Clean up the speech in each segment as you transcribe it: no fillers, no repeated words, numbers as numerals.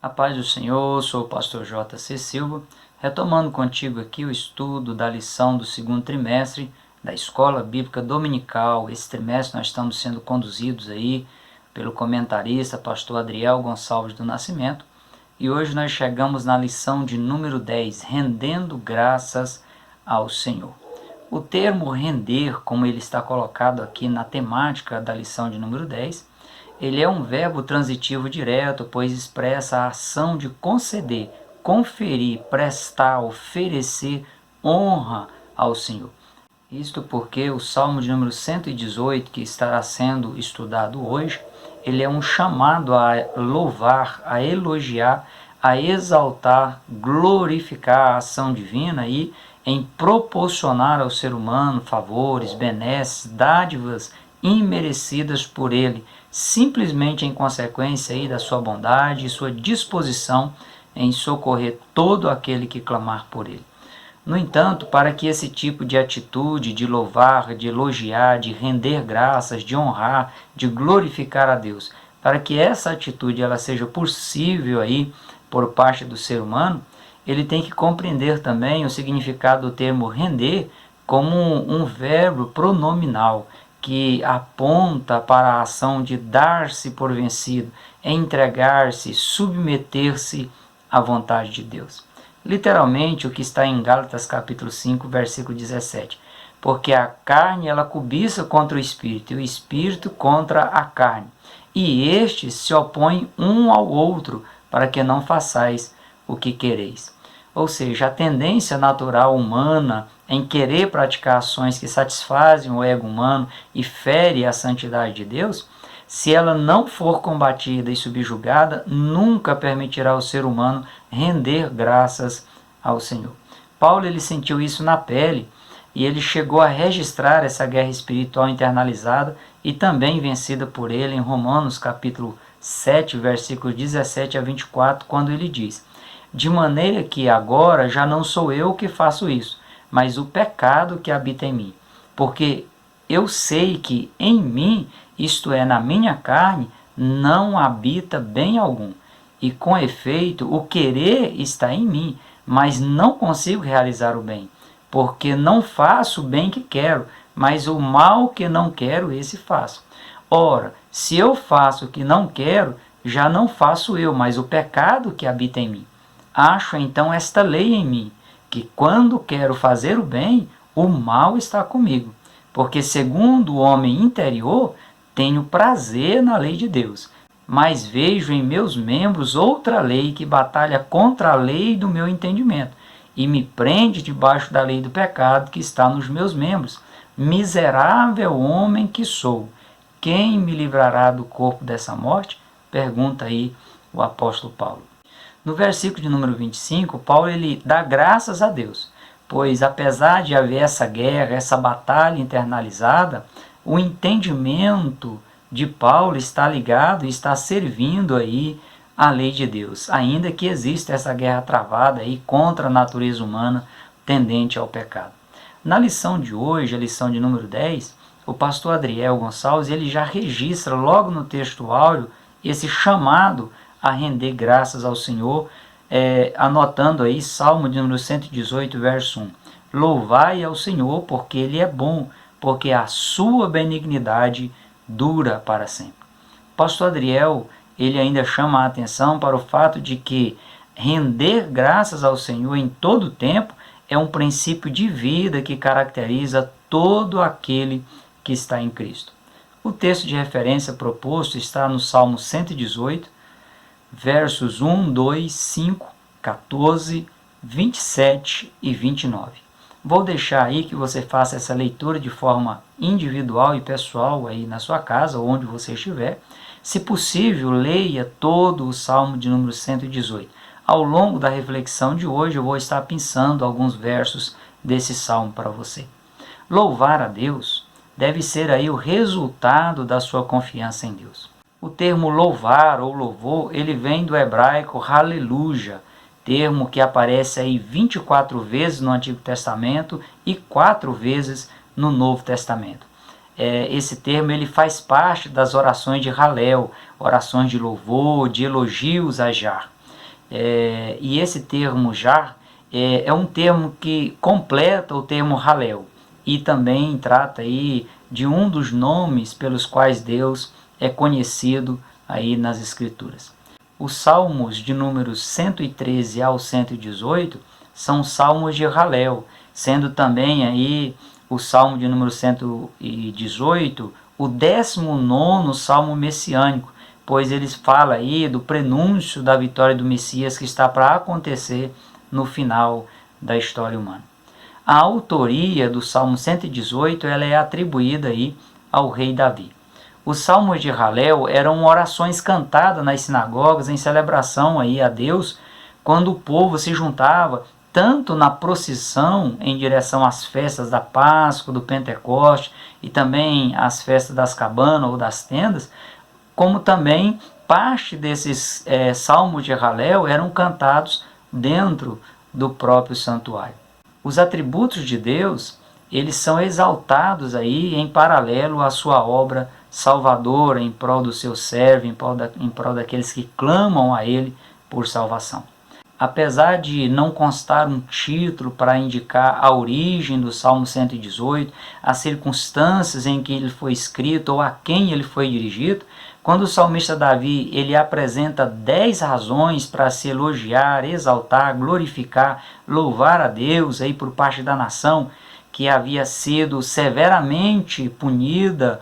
A paz do Senhor, sou o pastor J.C. Silva, retomando contigo aqui o estudo da lição do segundo trimestre da Escola Bíblica Dominical. Esse trimestre nós estamos sendo conduzidos aí pelo comentarista pastor Adriel Gonçalves do Nascimento, e hoje nós chegamos na lição de número 10, rendendo graças ao Senhor. O termo render, como ele está colocado aqui na temática da lição de número 10, ele é um verbo transitivo direto, pois expressa a ação de conceder, conferir, prestar, oferecer honra ao Senhor. Isto porque o Salmo de número 118, que estará sendo estudado hoje, ele é um chamado a louvar, a elogiar, a exaltar, glorificar a ação divina e em proporcionar ao ser humano favores, benesses, dádivas imerecidas por ele, simplesmente em consequência aí da sua bondade e sua disposição em socorrer todo aquele que clamar por ele. No entanto, para que esse tipo de atitude de louvar, de elogiar, de render graças, de honrar, de glorificar a Deus, para que essa atitude ela seja possível aí por parte do ser humano, ele tem que compreender também o significado do termo render como um verbo pronominal que aponta para a ação de dar-se por vencido, entregar-se, submeter-se à vontade de Deus. Literalmente o que está em Gálatas capítulo 5, versículo 17. Porque a carne ela cobiça contra o espírito, e o espírito contra a carne. E estes se opõem um ao outro, para que não façais o que quereis. Ou seja, a tendência natural humana em querer praticar ações que satisfazem o ego humano e ferem a santidade de Deus, se ela não for combatida e subjugada, nunca permitirá ao ser humano render graças ao Senhor. Paulo ele sentiu isso na pele e ele chegou a registrar essa guerra espiritual internalizada e também vencida por ele em Romanos capítulo 7, versículos 17 a 24, quando ele diz: de maneira que agora já não sou eu que faço isso, mas o pecado que habita em mim. Porque eu sei que em mim, isto é, na minha carne, não habita bem algum. E com efeito, o querer está em mim, mas não consigo realizar o bem. Porque não faço o bem que quero, mas o mal que não quero, esse faço. Ora, se eu faço o que não quero, já não faço eu, mas o pecado que habita em mim. Acho então esta lei em mim, que quando quero fazer o bem, o mal está comigo. Porque segundo o homem interior, tenho prazer na lei de Deus, mas vejo em meus membros outra lei que batalha contra a lei do meu entendimento, e me prende debaixo da lei do pecado que está nos meus membros. Miserável homem que sou, quem me livrará do corpo dessa morte? Pergunta aí o apóstolo Paulo. No versículo de número 25, Paulo ele dá graças a Deus, pois apesar de haver essa guerra, essa batalha internalizada, o entendimento de Paulo está ligado e está servindo aí a lei de Deus, ainda que exista essa guerra travada aí contra a natureza humana tendente ao pecado. Na lição de hoje, a lição de número 10, o pastor Adriel Gonçalves ele já registra logo no texto áureo esse chamado a render graças ao Senhor, anotando aí Salmo de número 118, verso 1. Louvai ao Senhor, porque Ele é bom, porque a sua benignidade dura para sempre. Pastor Adriel, ele ainda chama a atenção para o fato de que render graças ao Senhor em todo o tempo é um princípio de vida que caracteriza todo aquele que está em Cristo. O texto de referência proposto está no Salmo 118, versos 1, 2, 5, 14, 27 e 29. Vou deixar aí que você faça essa leitura de forma individual e pessoal aí na sua casa, ou onde você estiver. Se possível, leia todo o Salmo de número 118. Ao longo da reflexão de hoje, eu vou estar pensando alguns versos desse Salmo para você. Louvar a Deus deve ser aí o resultado da sua confiança em Deus. O termo louvar ou louvor, ele vem do hebraico haleluja, termo que aparece aí 24 vezes no Antigo Testamento e 4 vezes no Novo Testamento. Esse termo ele faz parte das orações de Halel, orações de louvor, de elogios a Jah. e esse termo jar é um termo que completa o termo Halel, e também trata aí de um dos nomes pelos quais Deus é conhecido aí nas Escrituras. Os salmos de números 113 ao 118 são salmos de Halel, sendo também aí o salmo de número 118 o 19º salmo messiânico, pois eles falam aí do prenúncio da vitória do Messias que está para acontecer no final da história humana. A autoria do Salmo 118 ela é atribuída aí ao rei Davi. Os salmos de Halel eram orações cantadas nas sinagogas em celebração aí a Deus, quando o povo se juntava tanto na procissão em direção às festas da Páscoa, do Pentecoste e também às festas das cabanas ou das tendas, como também parte desses salmos de Halel eram cantados dentro do próprio santuário. Os atributos de Deus, eles são exaltados aí em paralelo à sua obra salvadora em prol do seu servo, em prol daqueles que clamam a ele por salvação. Apesar de não constar um título para indicar a origem do Salmo 118, as circunstâncias em que ele foi escrito ou a quem ele foi dirigido, quando o salmista Davi ele apresenta 10 razões para se elogiar, exaltar, glorificar, louvar a Deus aí por parte da nação que havia sido severamente punida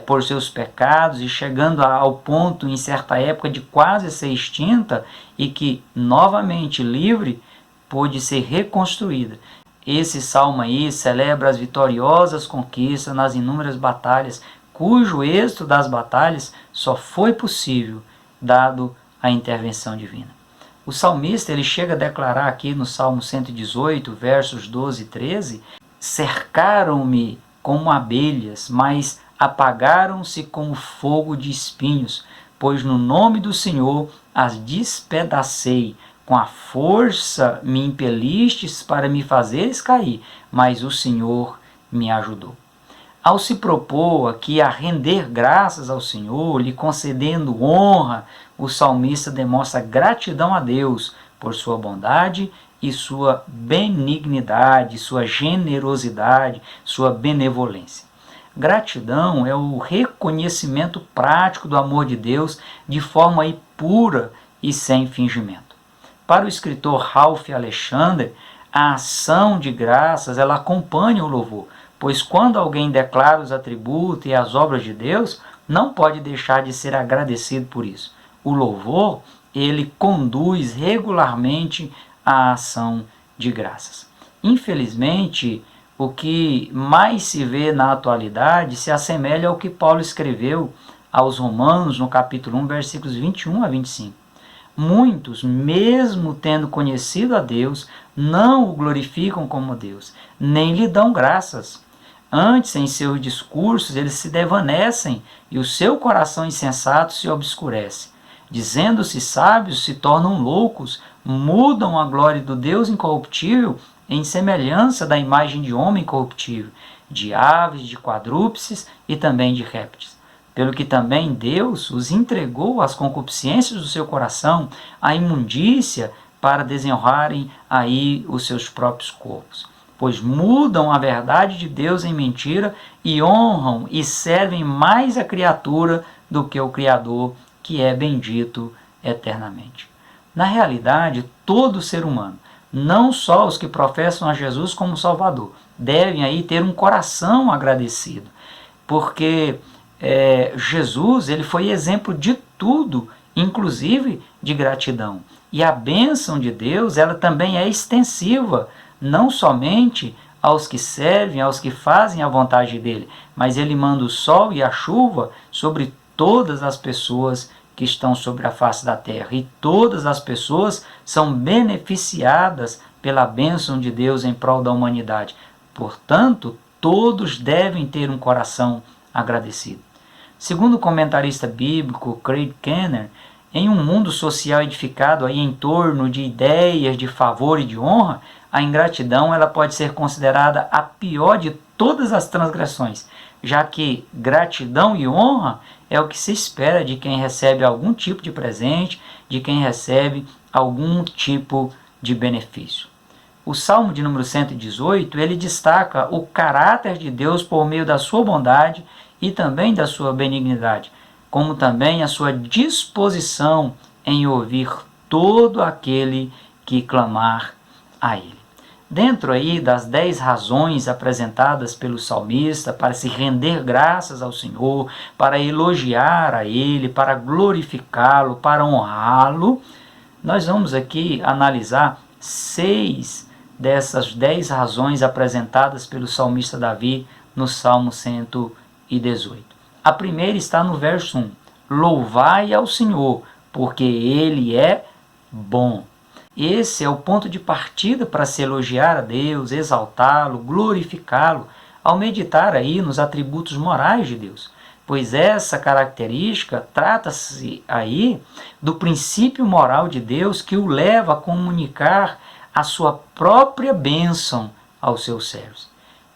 por seus pecados e chegando ao ponto em certa época de quase ser extinta e que novamente livre pôde ser reconstruída. Esse salmo aí celebra as vitoriosas conquistas nas inúmeras batalhas, cujo êxito das batalhas só foi possível dado a intervenção divina. O salmista ele chega a declarar aqui no Salmo 118, versos 12 e 13, cercaram-me como abelhas, mas apagaram-se como fogo de espinhos, pois no nome do Senhor as despedacei, com a força me impelistes para me fazeres cair, mas o Senhor me ajudou. Ao se propor aqui a render graças ao Senhor, lhe concedendo honra, o salmista demonstra gratidão a Deus por sua bondade e sua benignidade, sua generosidade, sua benevolência. Gratidão é o reconhecimento prático do amor de Deus de forma pura e sem fingimento. Para o escritor Ralph Alexander, a ação de graças ela acompanha o louvor, pois quando alguém declara os atributos e as obras de Deus, não pode deixar de ser agradecido por isso. O louvor, ele conduz regularmente à ação de graças. Infelizmente, o que mais se vê na atualidade se assemelha ao que Paulo escreveu aos Romanos no capítulo 1, versículos 21 a 25. Muitos, mesmo tendo conhecido a Deus, não o glorificam como Deus, nem lhe dão graças. Antes, em seus discursos, eles se desvanecem e o seu coração insensato se obscurece. Dizendo-se sábios, se tornam loucos, mudam a glória do Deus incorruptível em semelhança da imagem de homem corruptível, de aves, de quadrúpedes e também de répteis. Pelo que também Deus os entregou às concupiscências do seu coração, à imundícia, para desonrarem aí os seus próprios corpos. Pois mudam a verdade de Deus em mentira e honram e servem mais a criatura do que o Criador, que é bendito eternamente. Na realidade, todo ser humano, não só os que professam a Jesus como Salvador, devem aí ter um coração agradecido, porque Jesus ele foi exemplo de tudo, inclusive de gratidão. E a bênção de Deus ela também é extensiva, não somente aos que servem, aos que fazem a vontade dele, mas ele manda o sol e a chuva sobre todas as pessoas que estão sobre a face da terra, e todas as pessoas são beneficiadas pela bênção de Deus em prol da humanidade. Portanto, todos devem ter um coração agradecido. Segundo o comentarista bíblico Craig Kenner, em um mundo social edificado aí em torno de ideias de favor e de honra, a ingratidão ela pode ser considerada a pior de todas as transgressões, já que gratidão e honra é o que se espera de quem recebe algum tipo de presente, de quem recebe algum tipo de benefício. O Salmo de número 118, ele destaca o caráter de Deus por meio da sua bondade e também da sua benignidade, como também a sua disposição em ouvir todo aquele que clamar a Ele. Dentro aí das 10 razões apresentadas pelo salmista para se render graças ao Senhor, para elogiar a Ele, para glorificá-lo, para honrá-lo, nós vamos aqui analisar 6 dessas 10 razões apresentadas pelo salmista Davi no Salmo 118. A primeira está no verso 1. Louvai ao Senhor, porque Ele é bom. Esse é o ponto de partida para se elogiar a Deus, exaltá-lo, glorificá-lo, ao meditar aí nos atributos morais de Deus. Pois essa característica trata-se aí do princípio moral de Deus que o leva a comunicar a sua própria bênção aos seus servos.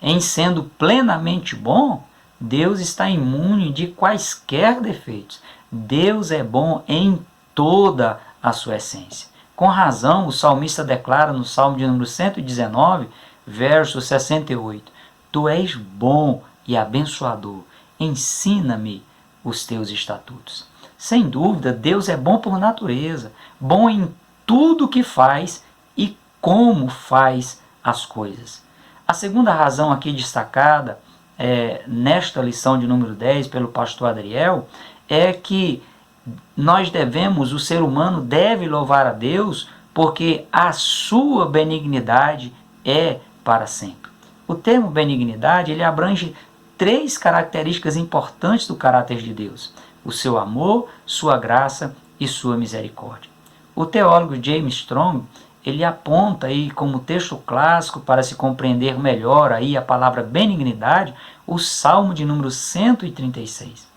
Em sendo plenamente bom, Deus está imune de quaisquer defeitos. Deus é bom em toda a sua essência. Com razão, o salmista declara no Salmo de número 119, verso 68, Tu és bom e abençoador, ensina-me os teus estatutos. Sem dúvida, Deus é bom por natureza, bom em tudo que faz e como faz as coisas. A segunda razão aqui destacada nesta lição de número 10 pelo pastor Adriel é que o ser humano deve louvar a Deus porque a sua benignidade é para sempre. O termo benignidade, ele abrange 3 características importantes do caráter de Deus: o seu amor, sua graça e sua misericórdia. O teólogo James Strong, ele aponta aí como texto clássico para se compreender melhor aí a palavra benignidade, o Salmo de número 136.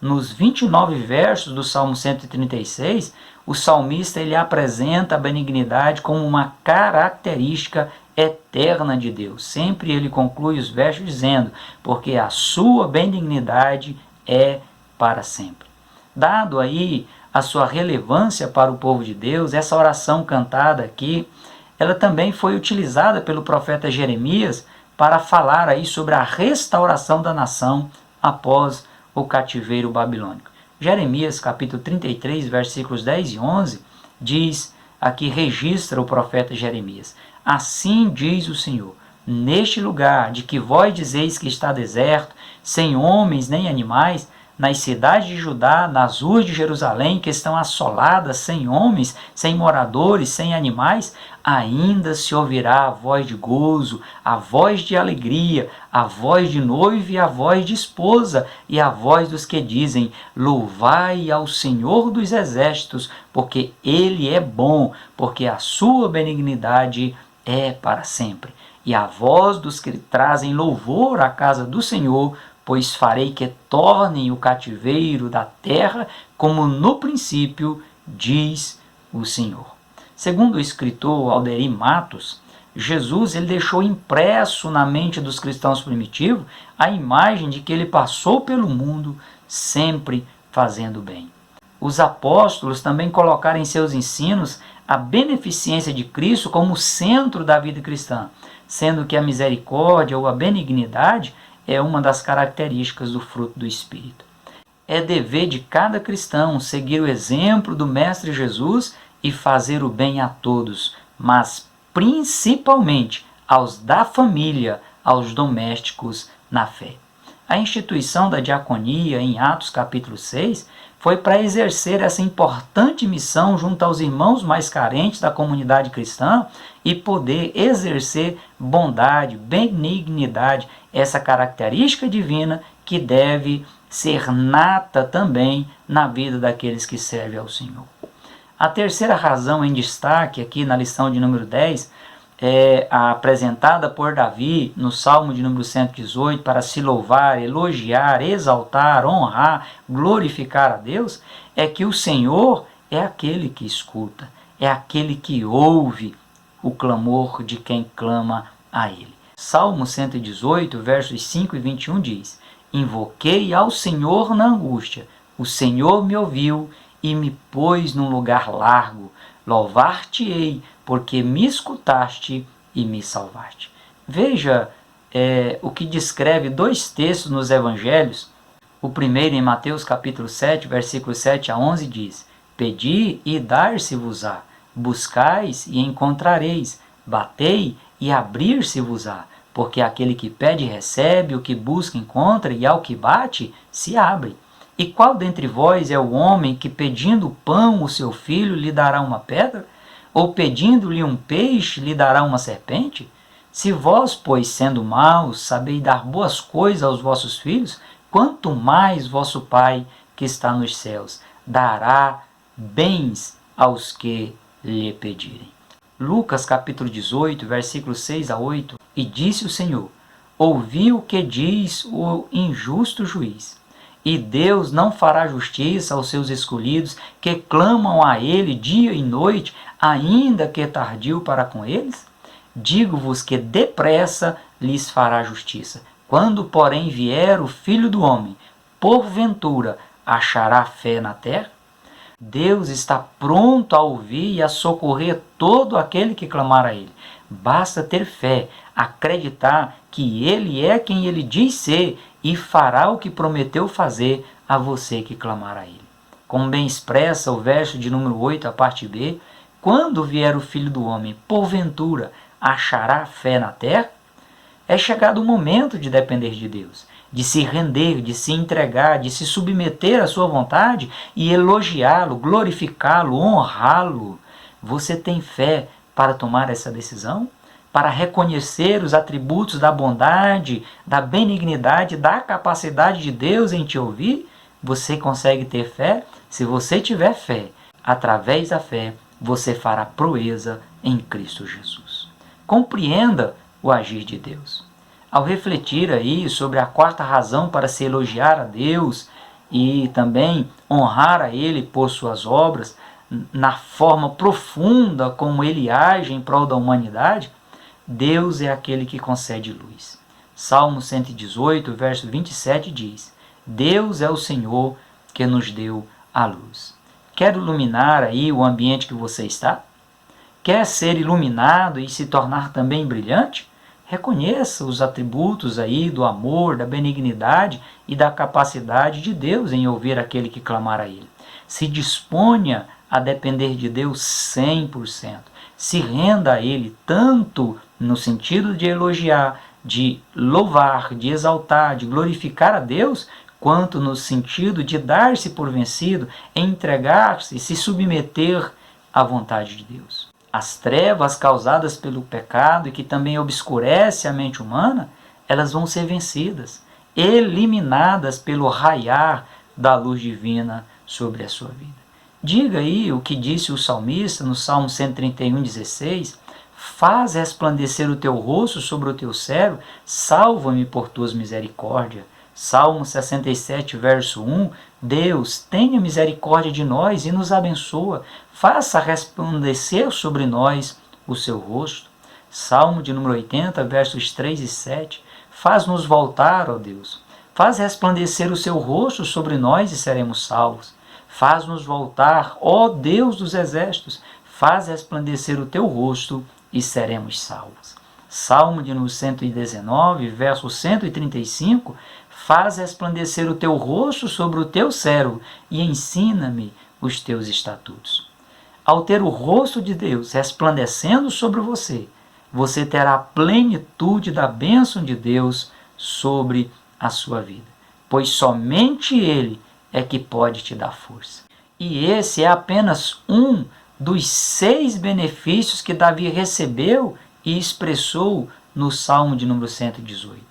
Nos 29 versos do Salmo 136, o salmista ele apresenta a benignidade como uma característica eterna de Deus. Sempre ele conclui os versos dizendo, porque a sua benignidade é para sempre. Dado aí a sua relevância para o povo de Deus, essa oração cantada aqui, ela também foi utilizada pelo profeta Jeremias para falar aí sobre a restauração da nação após o cativeiro babilônico. Jeremias capítulo 33, versículos 10 e 11, diz, aqui registra o profeta Jeremias, assim diz o Senhor, neste lugar de que vós dizeis que está deserto, sem homens nem animais, nas cidades de Judá, nas ruas de Jerusalém, que estão assoladas, sem homens, sem moradores, sem animais, ainda se ouvirá a voz de gozo, a voz de alegria, a voz de noivo e a voz de esposa, e a voz dos que dizem, louvai ao Senhor dos exércitos, porque Ele é bom, porque a sua benignidade é para sempre. E a voz dos que trazem louvor à casa do Senhor, pois farei que tornem o cativeiro da terra como no princípio, diz o Senhor. Segundo o escritor Alderim Matos, Jesus ele deixou impresso na mente dos cristãos primitivos a imagem de que ele passou pelo mundo sempre fazendo bem. Os apóstolos também colocaram em seus ensinos a beneficência de Cristo como centro da vida cristã, sendo que a misericórdia ou a benignidade é uma das características do fruto do Espírito. É dever de cada cristão seguir o exemplo do Mestre Jesus e fazer o bem a todos, mas principalmente aos da família, aos domésticos na fé. A instituição da diaconia em Atos capítulo 6 foi para exercer essa importante missão junto aos irmãos mais carentes da comunidade cristã e poder exercer bondade, benignidade, essa característica divina que deve ser nata também na vida daqueles que servem ao Senhor. A terceira razão em destaque aqui na lição de número 10 é a apresentada por Davi no Salmo de número 118 para se louvar, elogiar, exaltar, honrar, glorificar a Deus, é que o Senhor é aquele que escuta, é aquele que ouve o clamor de quem clama a Ele. Salmo 118, versos 5 e 21 diz, invoquei ao Senhor na angústia, o Senhor me ouviu e me pôs num lugar largo, Louvar-te-ei, porque me escutaste e me salvaste. Veja o que descreve dois textos nos evangelhos. O primeiro, em Mateus capítulo 7, versículos 7 a 11, diz: Pedi e dar-se-vos-á, buscais e encontrareis, batei e abrir-se-vos-á, porque aquele que pede recebe, o que busca encontra, e ao que bate se abre. E qual dentre vós é o homem que, pedindo pão o seu filho, lhe dará uma pedra? Ou pedindo-lhe um peixe, lhe dará uma serpente? Se vós, pois, sendo maus, sabeis dar boas coisas aos vossos filhos, quanto mais vosso Pai, que está nos céus, dará bens aos que lhe pedirem. Lucas capítulo 18, versículos 6 a 8. E disse o Senhor: Ouvi o que diz o injusto juiz. E Deus não fará justiça aos seus escolhidos, que clamam a Ele dia e noite, ainda que tardio para com eles? Digo-vos que depressa lhes fará justiça. Quando, porém, vier o Filho do Homem, porventura achará fé na terra? Deus está pronto a ouvir e a socorrer todo aquele que clamar a Ele. Basta ter fé, acreditar que Ele é quem Ele diz ser e fará o que prometeu fazer a você que clamar a Ele. Como bem expressa o verso de número 8, a parte B, quando vier o Filho do Homem, porventura achará fé na terra? É chegado o momento de depender de Deus, de se render, de se entregar, de se submeter à sua vontade e elogiá-lo, glorificá-lo, honrá-lo. Você tem fé para tomar essa decisão? Para reconhecer os atributos da bondade, da benignidade, da capacidade de Deus em te ouvir? Você consegue ter fé? Se você tiver fé, através da fé, você fará proeza em Cristo Jesus. Compreenda o agir de Deus. Ao refletir aí sobre a quarta razão para se elogiar a Deus e também honrar a Ele por suas obras, na forma profunda como Ele age em prol da humanidade, Deus é aquele que concede luz. Salmo 118, verso 27 diz: Deus é o Senhor que nos deu a luz. Quer iluminar aí o ambiente que você está? Quer ser iluminado e se tornar também brilhante? Reconheça os atributos aí do amor, da benignidade e da capacidade de Deus em ouvir aquele que clamar a Ele. Se disponha a depender de Deus 100%. Se renda a Ele tanto no sentido de elogiar, de louvar, de exaltar, de glorificar a Deus, quanto no sentido de dar-se por vencido, entregar-se e se submeter à vontade de Deus. As trevas causadas pelo pecado e que também obscurece a mente humana, elas vão ser vencidas, eliminadas pelo raiar da luz divina sobre a sua vida. Diga aí o que disse o salmista no Salmo 131:16, faz resplandecer o teu rosto sobre o teu servo, salva-me por tuas misericórdias. Salmo 67, verso 1, Deus, tenha misericórdia de nós e nos abençoa, faça resplandecer sobre nós o seu rosto. Salmo de número 80, versos 3 e 7, faz-nos voltar, ó Deus, faz resplandecer o seu rosto sobre nós e seremos salvos. Faz-nos voltar, ó Deus dos exércitos, faz resplandecer o teu rosto e seremos salvos. Salmo de número 119, verso 135, faz resplandecer o teu rosto sobre o teu servo e ensina-me os teus estatutos. Ao ter o rosto de Deus resplandecendo sobre você, você terá a plenitude da bênção de Deus sobre a sua vida, pois somente Ele é que pode te dar força. E esse é apenas um dos 6 benefícios que Davi recebeu e expressou no Salmo de número 118.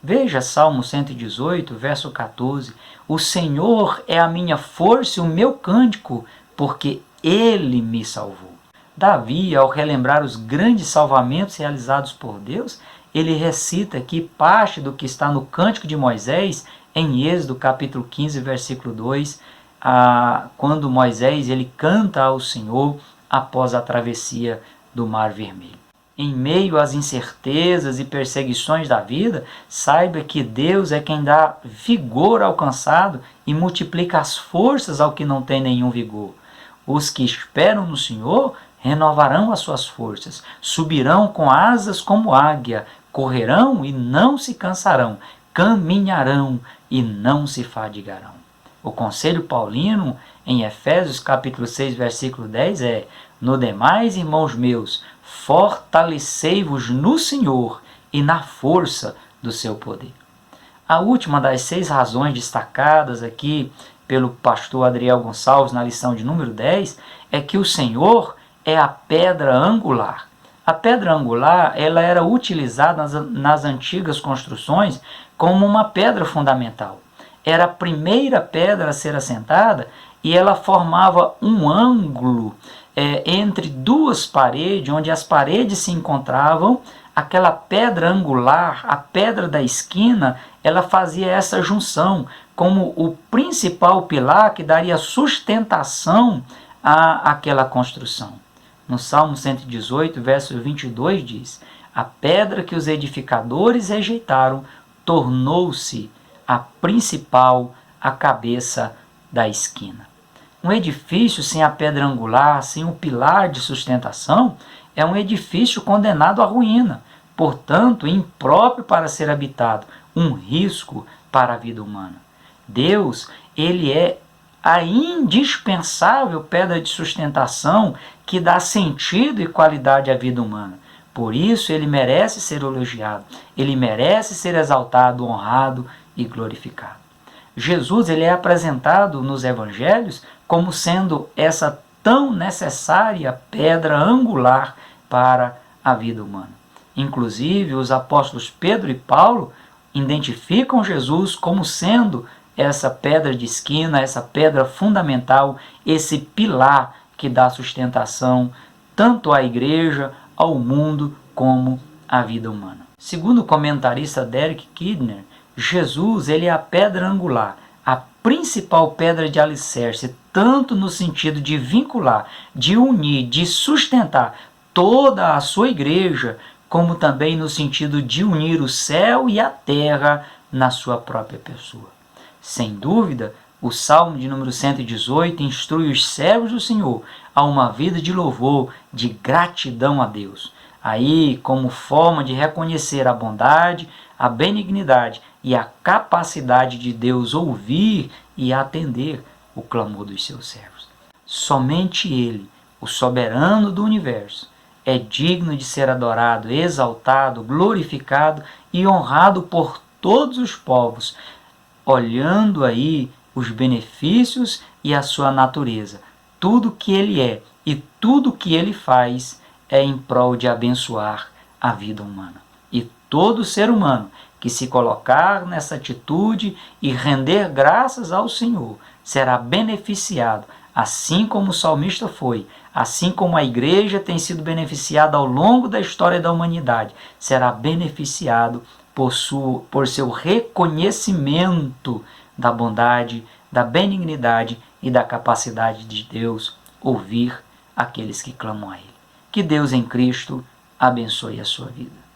Veja Salmo 118, verso 14. O Senhor é a minha força e o meu cântico, porque Ele me salvou. Davi, ao relembrar os grandes salvamentos realizados por Deus, ele recita aqui parte do que está no Cântico de Moisés, em Êxodo capítulo 15, versículo 2, quando Moisés ele canta ao Senhor após a travessia do Mar Vermelho. Em meio às incertezas e perseguições da vida, saiba que Deus é quem dá vigor ao cansado e multiplica as forças ao que não tem nenhum vigor. Os que esperam no Senhor renovarão as suas forças, subirão com asas como águia, correrão e não se cansarão, caminharão e não se fadigarão. O conselho paulino em Efésios capítulo 6, versículo 10 é: no demais, irmãos meus, fortalecei-vos no Senhor e na força do seu poder. A última das 6 razões destacadas aqui pelo pastor Adriel Gonçalves na lição de número 10 é que o Senhor é a pedra angular. A pedra angular ela era utilizada nas antigas construções como uma pedra fundamental. Era a primeira pedra a ser assentada e ela formava um ângulo entre duas paredes, onde as paredes se encontravam. Aquela pedra angular, a pedra da esquina, ela fazia essa junção como o principal pilar que daria sustentação àquela construção. No Salmo 118, verso 22 diz: a pedra que os edificadores rejeitaram tornou-se a principal, a cabeça da esquina. Um edifício sem a pedra angular, sem o pilar de sustentação, é um edifício condenado à ruína, portanto, impróprio para ser habitado, um risco para a vida humana. Deus, ele é a indispensável pedra de sustentação que dá sentido e qualidade à vida humana. Por isso, ele merece ser elogiado, ele merece ser exaltado, honrado e glorificado. Jesus ele é apresentado nos evangelhos como sendo essa tão necessária pedra angular para a vida humana. Inclusive, os apóstolos Pedro e Paulo identificam Jesus como sendo essa pedra de esquina, essa pedra fundamental, esse pilar que dá sustentação tanto à igreja, ao mundo, como à vida humana. Segundo o comentarista Derek Kidner, Jesus ele é a pedra angular, a principal pedra de alicerce, tanto no sentido de vincular, de unir, de sustentar toda a sua igreja, como também no sentido de unir o céu e a terra na sua própria pessoa. Sem dúvida, o Salmo de número 118 instrui os servos do Senhor a uma vida de louvor, de gratidão a Deus. Aí, como forma de reconhecer a bondade, a benignidade e a capacidade de Deus ouvir e atender o clamor dos seus servos. Somente Ele, o soberano do universo, é digno de ser adorado, exaltado, glorificado e honrado por todos os povos, olhando aí os benefícios e a sua natureza. Tudo que Ele é e tudo que Ele faz é em prol de abençoar a vida humana. E todo ser humano que se colocar nessa atitude e render graças ao Senhor será beneficiado, assim como o salmista foi, assim como a igreja tem sido beneficiada ao longo da história da humanidade, será beneficiado por seu reconhecimento da bondade, da benignidade e da capacidade de Deus ouvir aqueles que clamam a Ele. Que Deus em Cristo abençoe a sua vida.